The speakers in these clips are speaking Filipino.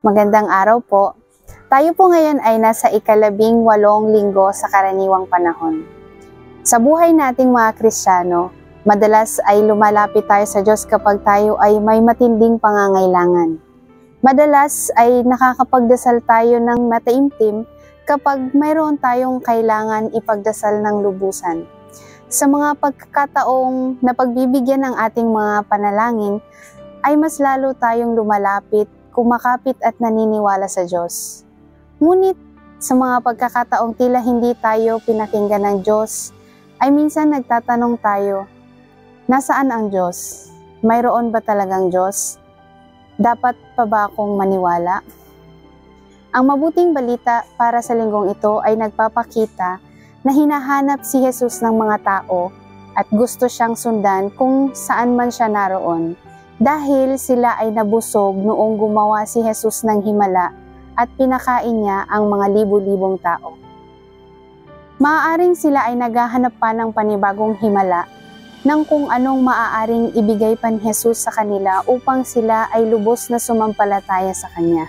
Magandang araw po. Tayo po ngayon ay nasa ika-18 linggo sa karaniwang panahon. Sa buhay nating mga Kristiyano, madalas ay lumalapit tayo sa Diyos kapag tayo ay may matinding pangangailangan. Madalas ay nakakapagdasal tayo ng mataimtim kapag mayroon tayong kailangan ipagdasal ng lubusan. Sa mga pagkakataong napagbibigyan ng ating mga panalangin, ay mas lalo tayong lumalapit, kumakapit at naniniwala sa Diyos. Ngunit sa mga pagkakataong tila hindi tayo pinakinggan ng Diyos, ay minsan nagtatanong tayo, nasaan ang Diyos? Mayroon ba talagang Diyos? Dapat pa ba akong maniwala? Ang mabuting balita para sa linggong ito ay nagpapakita na hinahanap si Jesus ng mga tao at gusto siyang sundan kung saan man siya naroon. Dahil sila ay nabusog noong gumawa si Jesus ng himala at pinakain niya ang mga libu-libong tao. Maaaring sila ay naghahanap pa ng panibagong himala ng kung anong maaaring ibigay pa ni Jesus sa kanila upang sila ay lubos na sumampalataya sa Kanya.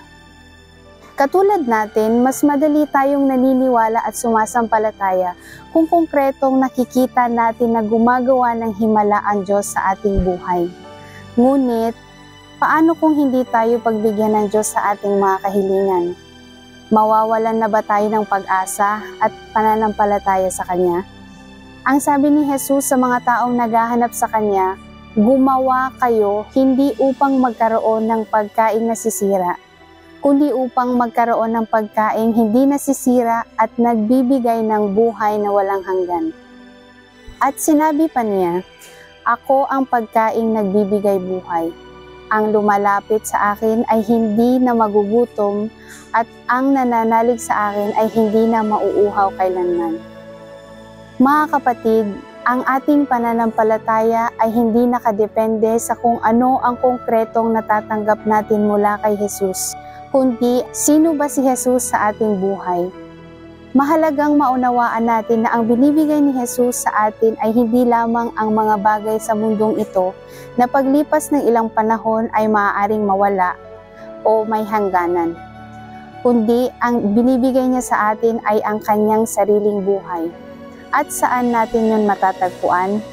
Katulad natin, mas madali tayong naniniwala at sumasampalataya kung konkretong nakikita natin na gumagawa ng himala ang Diyos sa ating buhay. Ngunit, paano kung hindi tayo pagbigyan ng Diyos sa ating mga kahilingan? Mawawalan na ba tayo ng pag-asa at pananampalataya sa Kanya? Ang sabi ni Jesus sa mga taong naghahanap sa Kanya, gumawa kayo hindi upang magkaroon ng pagkain nasisira, kundi upang magkaroon ng pagkain hindi nasisira at nagbibigay ng buhay na walang hanggan. At sinabi pa niya, ako ang pagkaing nagbibigay buhay. Ang lumalapit sa akin ay hindi na magugutom at ang nananalig sa akin ay hindi na mauuhaw kailanman. Mga kapatid, ang ating pananampalataya ay hindi nakadepende sa kung ano ang konkretong natatanggap natin mula kay Jesus, kundi sino ba si Jesus sa ating buhay. Mahalagang maunawaan natin na ang binibigay ni Jesus sa atin ay hindi lamang ang mga bagay sa mundong ito na paglipas ng ilang panahon ay maaaring mawala o may hangganan. Kundi ang binibigay niya sa atin ay ang kanyang sariling buhay. At saan natin yun matatagpuan?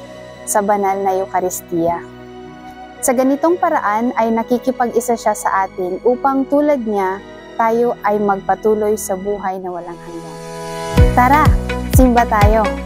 Sa banal na Eucharistia. Sa ganitong paraan ay nakikipag-isa siya sa atin upang tulad niya tayo ay magpatuloy sa buhay na walang hanggan. Tara, simba tayo!